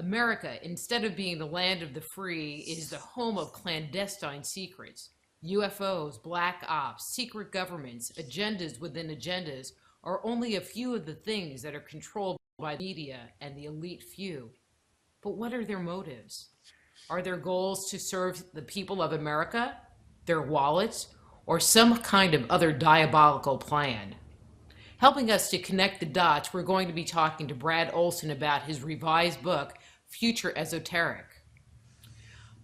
America, instead of being the land of the free, is the home of clandestine secrets. UFOs, black ops, secret governments, agendas within agendas are only a few of the things that are controlled by the media and the elite few. But what are their motives? Are their goals to serve the people of America, their wallets, or some kind of other diabolical plan? Helping us to connect the dots, we're going to be talking to Brad Olsen about his revised book, Future Esoteric.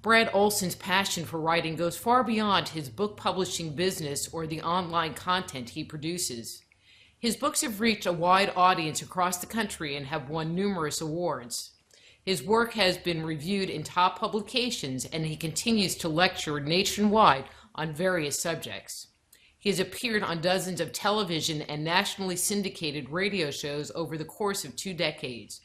Brad Olsen's passion for writing goes far beyond his book publishing business or the online content he produces. His books have reached a wide audience across the country and have won numerous awards. His work has been reviewed in top publications, and he continues to lecture nationwide on various subjects. He has appeared on dozens of television and nationally syndicated radio shows over the course of 2 decades.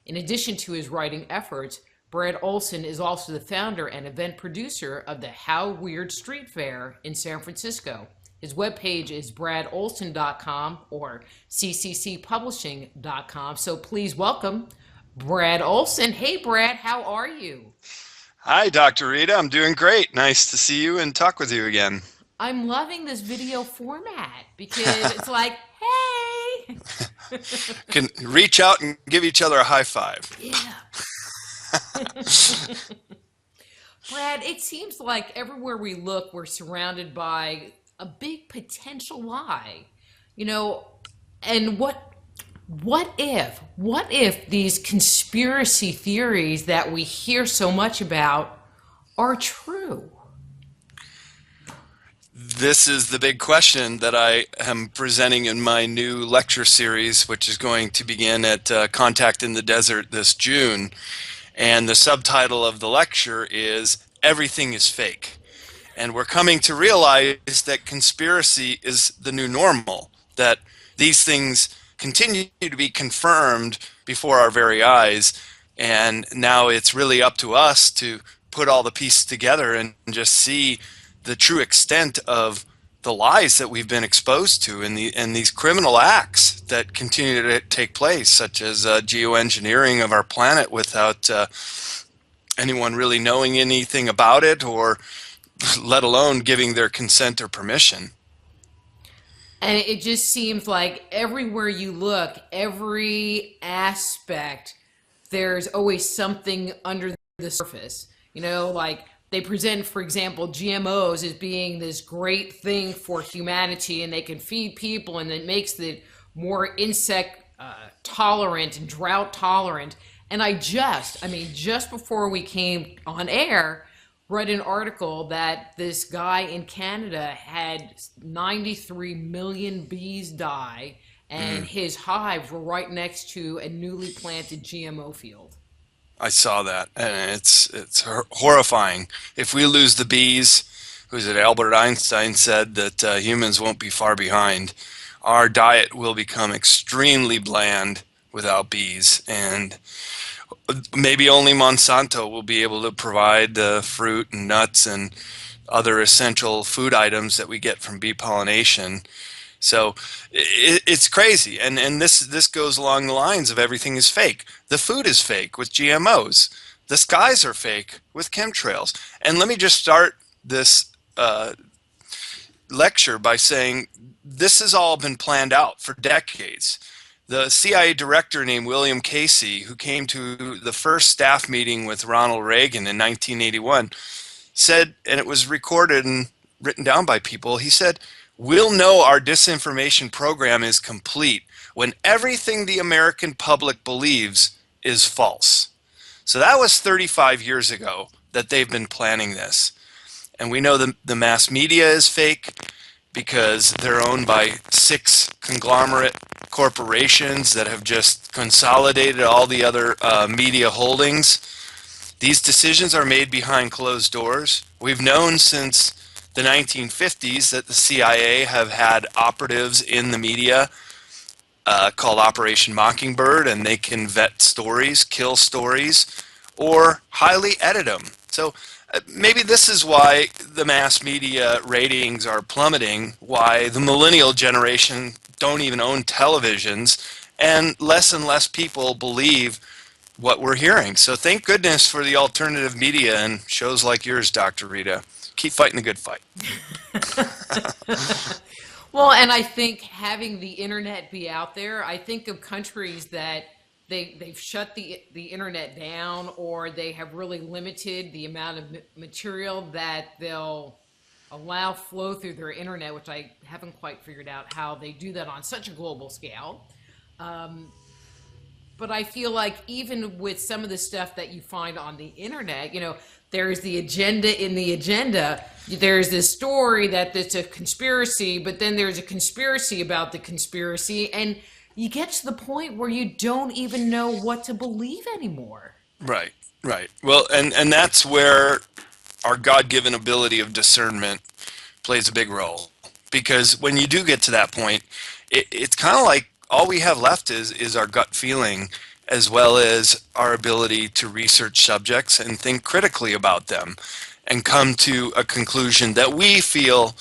In addition to his writing efforts, Brad Olsen is also the founder and event producer of the How Weird Street Fair in San Francisco. His webpage is bradolsen.com or cccpublishing.com. So please welcome Brad Olsen. Hey, Brad, how are you? Hi, Dr. Rita. I'm doing great. Nice to see you and talk with you again. I'm loving this video format because it's like, hey. Can reach out and give each other a high five. Yeah. Brad, it seems like everywhere we look, we're surrounded by a big potential lie. You know, and what if these conspiracy theories that we hear so much about are true? This is the big question that I am presenting in my new lecture series, which is going to begin at Contact in the Desert this June. And the subtitle of the lecture is Everything is Fake. And we're coming to realize that conspiracy is the new normal, that these things continue to be confirmed before our very eyes. And now it's really up to us to put all the pieces together and just see the true extent of the lies that we've been exposed to and these criminal acts that continue to take place, such as geoengineering of our planet without anyone really knowing anything about it, or let alone giving their consent or permission. And it just seems like everywhere you look, every aspect, there's always something under the surface. You know, like they present, for example, GMOs as being this great thing for humanity, and they can feed people, and it makes it more insect tolerant and drought tolerant. And just before we came on air, read an article that this guy in Canada had 93 million bees die, and his hives were right next to a newly planted GMO field. I saw that, and it's horrifying. If we lose the bees, who's it, Albert Einstein said that humans won't be far behind. Our diet will become extremely bland without bees, and maybe only Monsanto will be able to provide the fruit and nuts and other essential food items that we get from bee pollination. So it's crazy, and this goes along the lines of everything is fake. The food is fake with GMOs. The skies are fake with chemtrails. And let me just start this lecture by saying this has all been planned out for decades. The CIA director named William Casey, who came to the first staff meeting with Ronald Reagan in 1981, said, and it was recorded and written down by people, he said, "We'll know our disinformation program is complete when everything the American public believes is false." So that was 35 years ago that they've been planning this. And we know the mass media is fake because they're owned by 6 conglomerate corporations that have just consolidated all the other media holdings. These decisions are made behind closed doors. We've known since the 1950s that the CIA have had operatives in the media called Operation Mockingbird, and they can vet stories, kill stories, or highly edit them. So maybe this is why the mass media ratings are plummeting, why the millennial generation don't even own televisions, and less people believe what we're hearing. So thank goodness for the alternative media and shows like yours, Dr. Rita. Keep fighting the good fight. Well, and I think having the internet be out there, I think of countries that they've shut the internet down, or they have really limited the amount of material that they'll allow flow through their internet, which I haven't quite figured out how they do that on such a global scale. Um, but I feel like even with some of the stuff that you find on the internet, there's the agenda in the agenda. There's this story that it's a conspiracy, but then there's a conspiracy about the conspiracy, and you get to the point where you don't even know what to believe anymore. Right, right. Well, and that's where our God-given ability of discernment plays a big role. Because when you do get to that point, it's kind of like all we have left is our gut feeling, as well as our ability to research subjects and think critically about them and come to a conclusion that we feel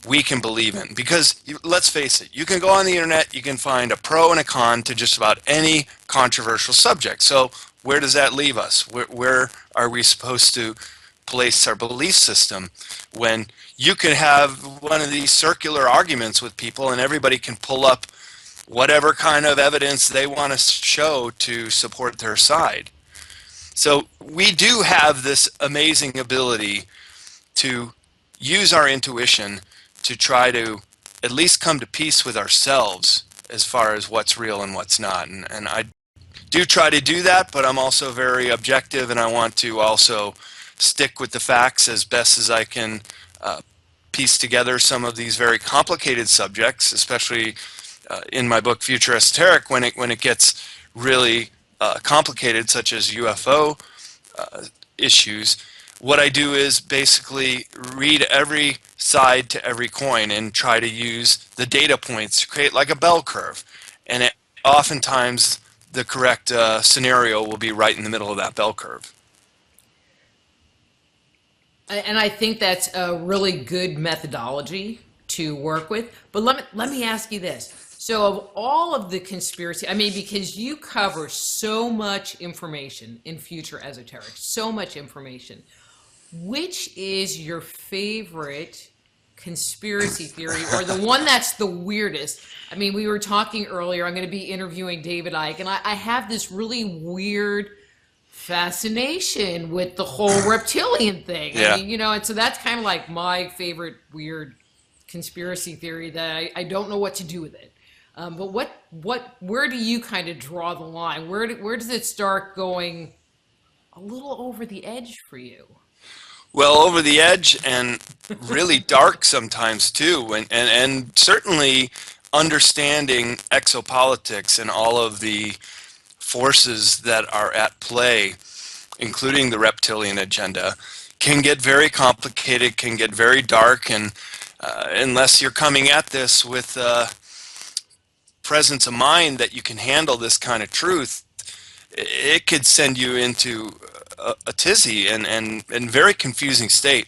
we can believe in. Because let's face it, you can go on the internet, you can find a pro and a con to just about any controversial subject. So where does that leave us? Where are we supposed to place our belief system when you can have one of these circular arguments with people and everybody can pull up whatever kind of evidence they want to show to support their side? So we do have this amazing ability to use our intuition to try to at least come to peace with ourselves as far as what's real and what's not. And I do try to do that, but I'm also very objective, and I want to also stick with the facts as best as I can, piece together some of these very complicated subjects, especially in my book Future Esoteric, when it gets really complicated, such as UFO issues. What I do is basically read every side to every coin and try to use the data points to create like a bell curve. And oftentimes the correct scenario will be right in the middle of that bell curve. And I think that's a really good methodology to work with. But let me ask you this. So of all of the conspiracy, I mean, because you cover so much information in Future Esoteric, so much information, which is your favorite conspiracy theory, or the one that's the weirdest? I mean, we were talking earlier, I'm going to be interviewing David Icke, and I have this really weird fascination with the whole reptilian thing. Yeah. I mean, and so that's kind of like my favorite weird conspiracy theory that I don't know what to do with it. But where do you kind of draw the line? Where does it start going a little over the edge for you? Well, over the edge and really dark sometimes too, and certainly understanding exopolitics and all of the forces that are at play, including the reptilian agenda, can get very complicated, can get very dark, and unless you're coming at this with presence of mind that you can handle this kind of truth, it could send you into a tizzy and very confusing state.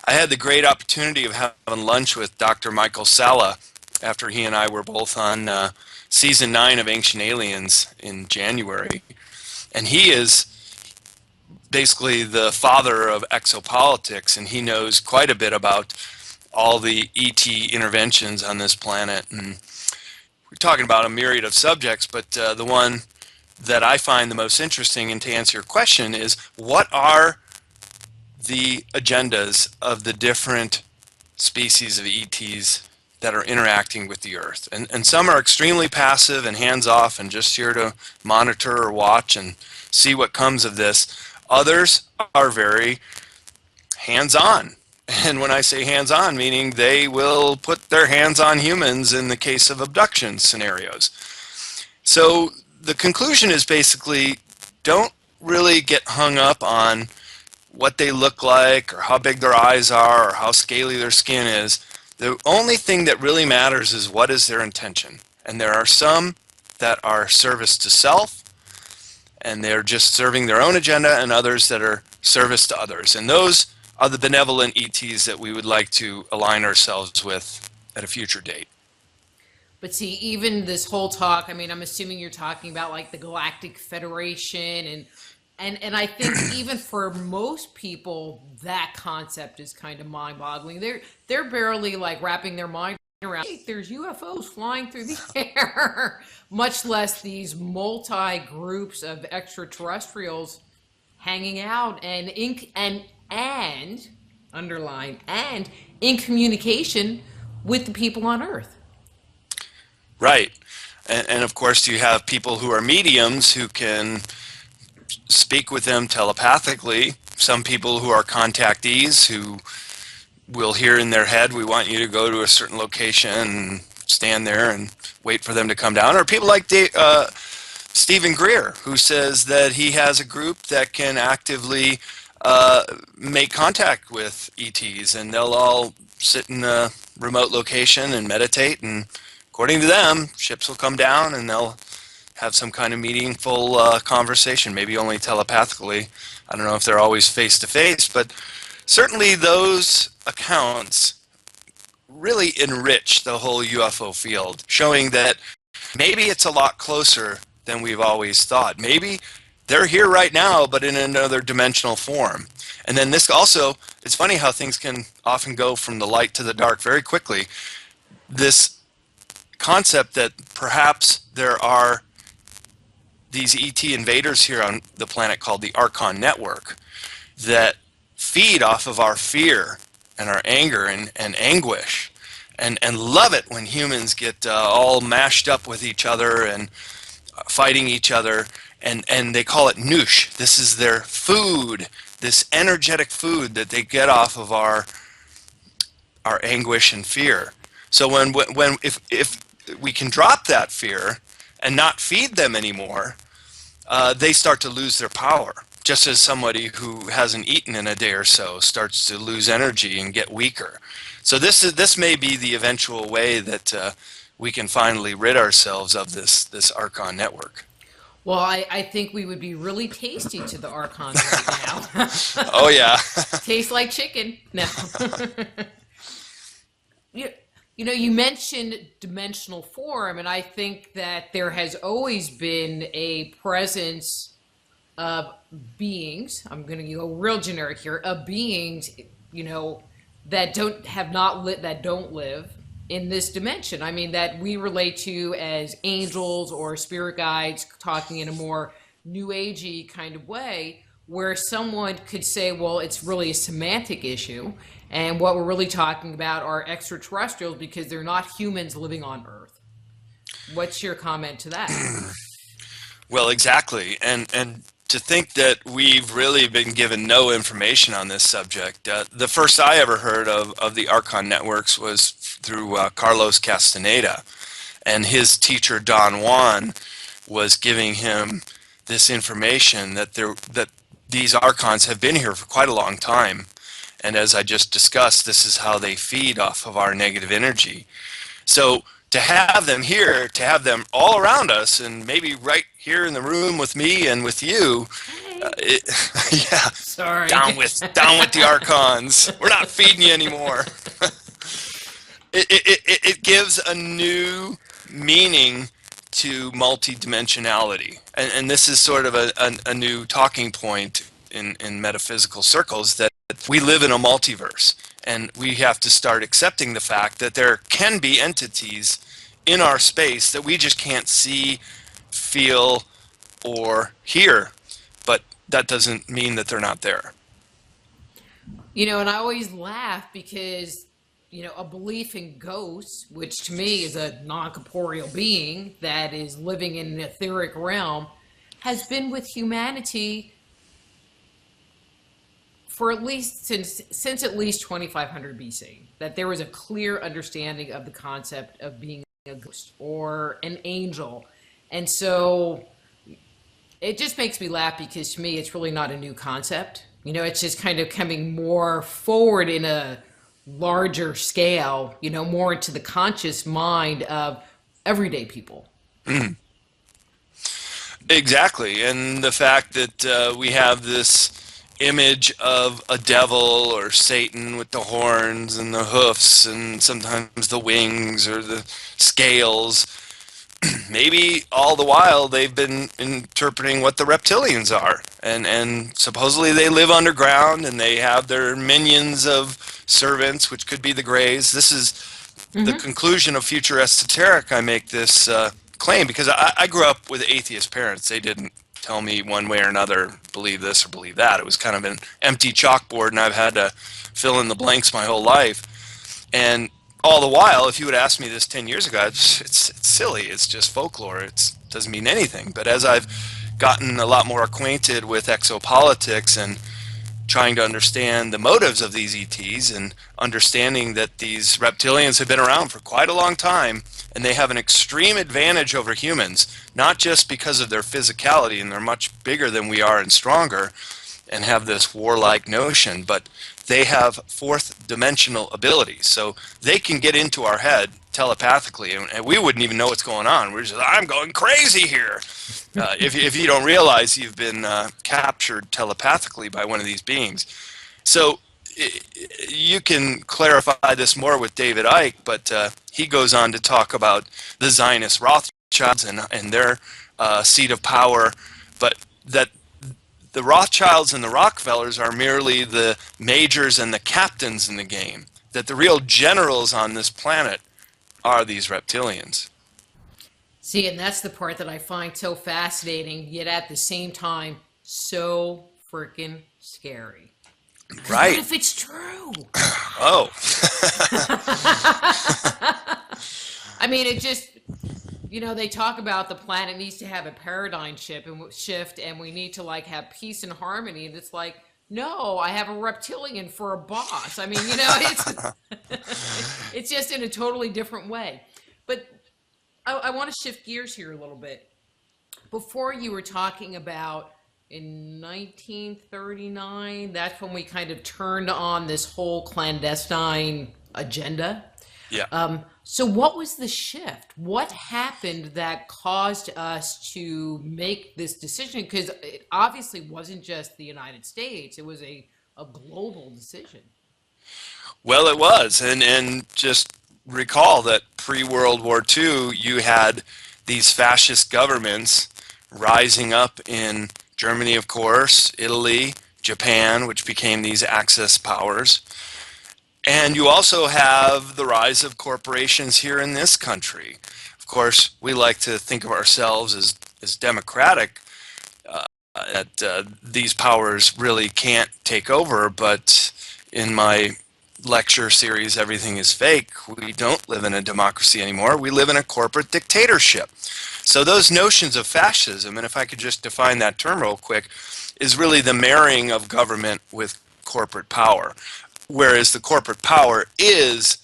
I had the great opportunity of having lunch with Dr. Michael Salla after he and I were both on season 9 of Ancient Aliens in January. And he is basically the father of exopolitics, and he knows quite a bit about all the ET interventions on this planet. And we're talking about a myriad of subjects, but the one that I find the most interesting, and to answer your question, is what are the agendas of the different species of ETs that are interacting with the Earth. And some are extremely passive and hands-off and just here to monitor or watch and see what comes of this. Others are very hands-on. And when I say hands-on, meaning they will put their hands on humans in the case of abduction scenarios. So the conclusion is basically, don't really get hung up on what they look like or how big their eyes are or how scaly their skin is. The only thing that really matters is what is their intention. And there are some that are service to self, and they're just serving their own agenda, and others that are service to others. And those are the benevolent ETs that we would like to align ourselves with at a future date. But see, even this whole talk, I mean, I'm assuming you're talking about like the Galactic Federation and I think even for most people, that concept is kind of mind-boggling. They're barely like wrapping their mind around. Hey, there's UFOs flying through the air, much less these multi groups of extraterrestrials hanging out and underline and in communication with the people on Earth. Right. And of course, you have people who are mediums who can speak with them telepathically. Some people who are contactees who will hear in their head, we want you to go to a certain location and stand there and wait for them to come down. Or people like Stephen Greer, who says that he has a group that can actively make contact with ETs, and they'll all sit in a remote location and meditate, and according to them, ships will come down and they'll have some kind of meaningful conversation, maybe only telepathically. I don't know if they're always face to face, but certainly those accounts really enrich the whole UFO field, showing that maybe it's a lot closer than we've always thought. Maybe they're here right now, but in another dimensional form. And then this also, it's funny how things can often go from the light to the dark very quickly. This concept that perhaps there are these ET invaders here on the planet called the Archon Network that feed off of our fear and our anger and anguish and love it when humans get all mashed up with each other and fighting each other, and they call it noosh. This is their food, this energetic food that they get off of our anguish and fear. So if we can drop that fear and not feed them anymore, they start to lose their power. Just as somebody who hasn't eaten in a day or so starts to lose energy and get weaker. So this may be the eventual way that we can finally rid ourselves of this Archon network. Well, I think we would be really tasty to the Archons right now. Oh yeah. Tastes like chicken. No. You know, you mentioned dimensional form, and I think that there has always been a presence of beings. I'm going to go real generic here. Of beings, you know, that don't live in this dimension. I mean, that we relate to as angels or spirit guides, talking in a more new agey kind of way, where someone could say, well, it's really a semantic issue, and what we're really talking about are extraterrestrials because they're not humans living on Earth. What's your comment to that? Well, exactly. And to think that we've really been given no information on this subject. The first I ever heard of the Archon networks was through Carlos Castaneda, and his teacher Don Juan was giving him this information that these Archons have been here for quite a long time, and as I just discussed, this is how they feed off of our negative energy. So to have them here, to have them all around us, and maybe right here in the room with me and with you, yeah. Sorry. Down with the Archons. We're not feeding you anymore. It gives a new meaning to multidimensionality, and this is sort of a new talking point in metaphysical circles, that we live in a multiverse, and we have to start accepting the fact that there can be entities in our space that we just can't see, feel, or hear, but that doesn't mean that they're not there. You know, and I always laugh because, you know, a belief in ghosts, which to me is a non-corporeal being that is living in an etheric realm, has been with humanity for at least since at least 2500 BC. That there was a clear understanding of the concept of being a ghost or an angel. And so it just makes me laugh because to me it's really not a new concept. You know, it's just kind of coming more forward in a larger scale, you know, more into the conscious mind of everyday people. Mm. Exactly. And the fact that we have this image of a devil or Satan with the horns and the hoofs and sometimes the wings or the scales. Maybe all the while they've been interpreting what the reptilians are, and supposedly they live underground and they have their minions of servants, which could be the Greys. This is the Mm-hmm. conclusion of Future Esoteric. I make this claim because I grew up with atheist parents. They didn't tell me one way or another, believe this or believe that. It was kind of an empty chalkboard, and I've had to fill in the blanks my whole life. And all the while, if you would ask me this 10 years ago, it's silly. It's just folklore. It doesn't mean anything. But as I've gotten a lot more acquainted with exopolitics and trying to understand the motives of these ETs and understanding that these reptilians have been around for quite a long time and they have an extreme advantage over humans, not just because of their physicality, and they're much bigger than we are and stronger and have this warlike notion, but they have fourth dimensional abilities. So they can get into our head telepathically, and we wouldn't even know what's going on. We're just, I'm going crazy here. If you don't realize you've been captured telepathically by one of these beings. So you can clarify this more with David Icke, but he goes on to talk about the Zionist Rothschilds and their seat of power, but that the Rothschilds and the Rockefellers are merely the majors and the captains in the game, that the real generals on this planet are these reptilians. See, and that's the part that I find so fascinating, yet at the same time, so freaking scary. 'Cause what Right. if it's true? Oh. I mean, it just, they talk about the planet needs to have a paradigm shift, and we need to like have peace and harmony. And it's like, no, I have a reptilian for a boss. I mean, it's just in a totally different way. But I want to shift gears here a little bit. Before you were talking about in 1939, that's when we kind of turned on this whole clandestine agenda. Yeah. So what was the shift? What happened that caused us to make this decision? Because it obviously wasn't just the United States. It was a global decision. Well, it was. And just recall that pre-World War II, you had these fascist governments rising up in Germany, of course, Italy, Japan, which became these Axis powers. And you also have the rise of corporations here in this country. Of course, we like to think of ourselves as democratic, that these powers really can't take over, but in my lecture series, Everything is Fake, we don't live in a democracy anymore. We live in a corporate dictatorship. So those notions of fascism, and if I could just define that term real quick, is really the marrying of government with corporate power, whereas the corporate power is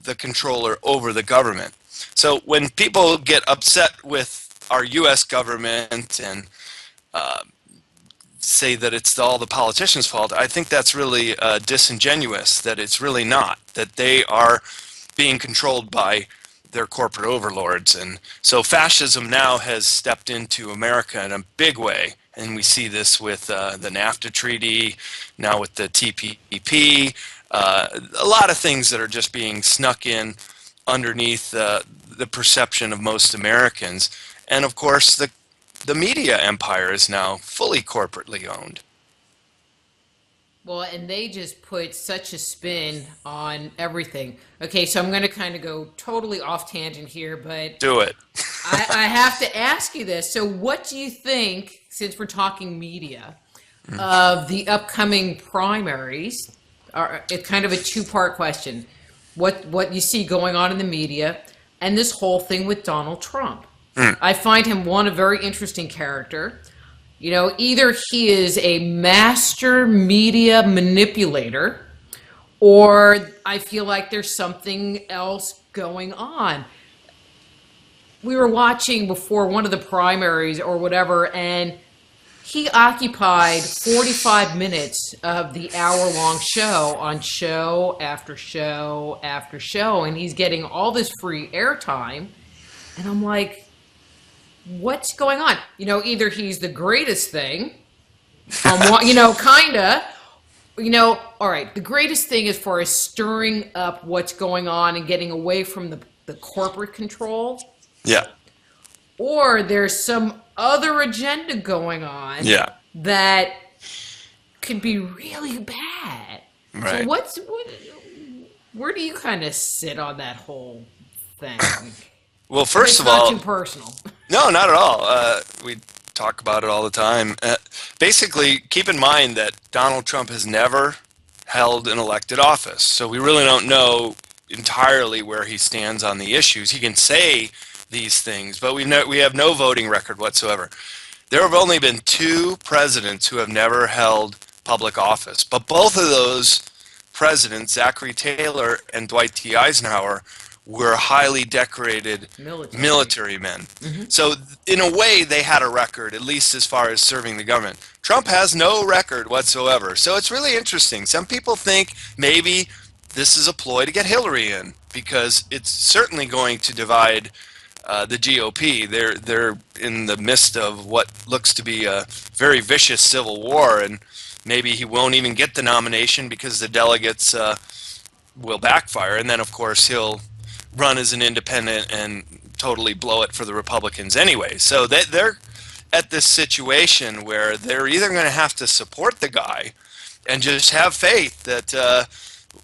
the controller over the government. So when people get upset with our U.S. government and say that it's all the politicians' fault, I think that's really disingenuous, that it's really not, that they are being controlled by their corporate overlords. And so fascism now has stepped into America in a big way, and we see this with the NAFTA treaty, now with the TPP, a lot of things that are just being snuck in underneath the perception of most Americans. And of course, the media empire is now fully corporately owned. Well, and they just put such a spin on everything. Okay, so I'm going to kind of go totally off tangent here, but Do it. I have to ask you this. So, what do you think, since we're talking media, of the upcoming primaries? It's kind of a two-part question. What you see going on in the media, and this whole thing with Donald Trump. I find him a very interesting character. Either he is a master media manipulator, or I feel like there's something else going on. We were watching before one of the primaries or whatever, and he occupied 45 minutes of the hour-long show on show after show after show, and he's getting all this free airtime. And I'm like, what's going on? Either he's the greatest thing, Kinda. All right, the greatest thing as far as stirring up what's going on and getting away from the corporate control, Yeah. or there's some other agenda going on Yeah. that could be really bad. So Right. where do you kind of sit on that whole thing? Well, If first it's of not all, too personal. no, not at all. We talk about it all the time. Basically, keep in mind that Donald Trump has never held an elected office. So we really don't know entirely where he stands on the issues. He can say these things, but we have no voting record whatsoever. There have only been two presidents who have never held public office, but both of those presidents, Zachary Taylor and Dwight D. Eisenhower, were highly decorated military men. So in a way, they had a record, at least as far as serving the government. Trump has no record whatsoever. So it's really interesting. Some people think maybe this is a ploy to get Hillary in, because it's certainly going to divide the GOP. They're in the midst of what looks to be a very vicious civil war, and maybe he won't even get the nomination because the delegates will backfire, and then of course he'll run as an independent and totally blow it for the Republicans anyway. So they're at this situation where they're either going to have to support the guy and just have faith that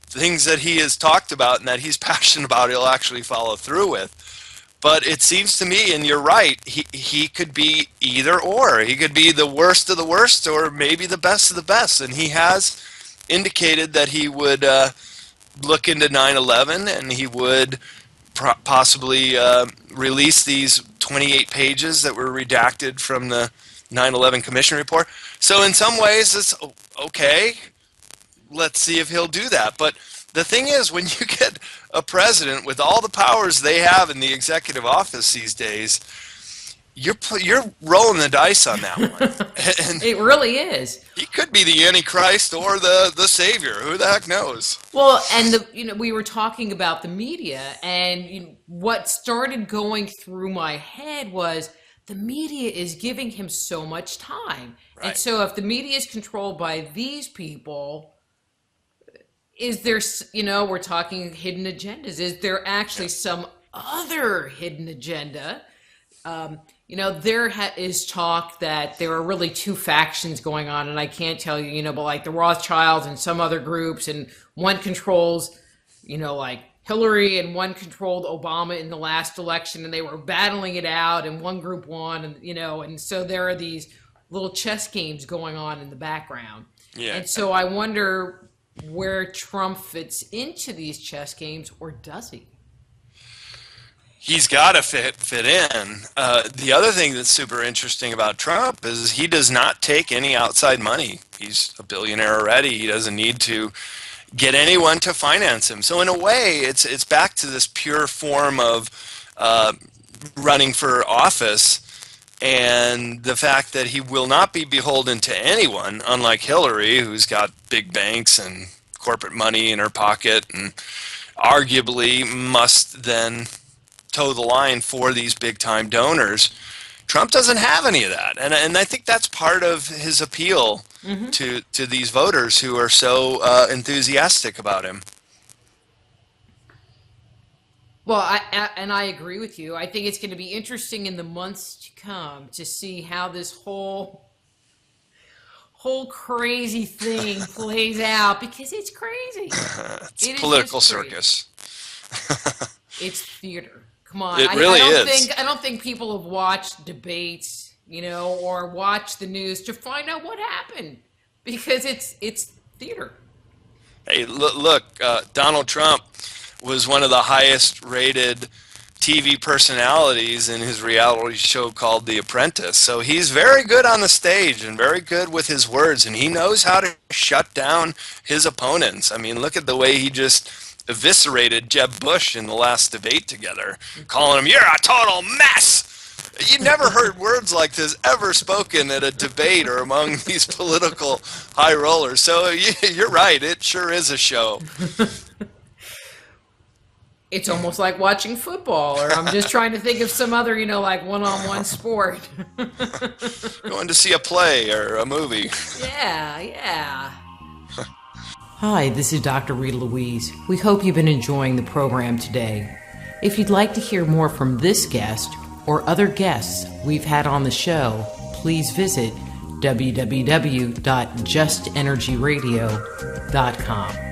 things that he has talked about and that he's passionate about he'll actually follow through with. But it seems to me, and you're right, he could be either or. He could be the worst of the worst or maybe the best of the best. And he has indicated that he would look into 9/11 and he would possibly release these 28 pages that were redacted from the 9/11 Commission report. So in some ways, it's okay. Let's see if he'll do that. But the thing is, when you get a president with all the powers they have in the executive office these days, you're rolling the dice on that one. And It really is. he could be the Antichrist or the Savior. Who the heck knows? Well, and we were talking about the media, and what started going through my head was the media is giving him so much time. Right. And so if the media is controlled by these people, is there, we're talking hidden agendas. Is there actually some other hidden agenda? There is talk that there are really two factions going on, and I can't tell you, but like the Rothschilds and some other groups, and one controls, like Hillary, and one controlled Obama in the last election, and they were battling it out, and one group won, and and so there are these little chess games going on in the background. Yeah. And so I wonder where Trump fits into these chess games, or does he? He's got to fit in. The other thing that's super interesting about Trump is he does not take any outside money. He's a billionaire already. He doesn't need to get anyone to finance him. So in a way, it's back to this pure form of running for office, and the fact that he will not be beholden to anyone, unlike Hillary, who's got big banks and corporate money in her pocket and arguably must then toe the line for these big-time donors. Trump doesn't have any of that, and I think that's part of his appeal to these voters who are so enthusiastic about him. Well, I agree with you. I think it's going to be interesting in the months to come to see how this whole crazy thing plays out, because it's crazy. It's political circus. It's theater. Come on. It really is. I don't think people have watched debates, or watched the news to find out what happened, because it's theater. Hey, look, Donald Trump was one of the highest rated TV personalities in his reality show called The Apprentice. So he's very good on the stage and very good with his words, and he knows how to shut down his opponents. I mean, look at the way he just eviscerated Jeb Bush in the last debate together, calling him, "You're a total mess." You never heard words like this ever spoken at a debate or among these political high rollers. So you're right, it sure is a show. It's almost like watching football, or I'm just trying to think of some other, like one-on-one sport. Going to see a play or a movie. Yeah. Hi, this is Dr. Rita Louise. We hope you've been enjoying the program today. If you'd like to hear more from this guest or other guests we've had on the show, please visit www.justenergyradio.com.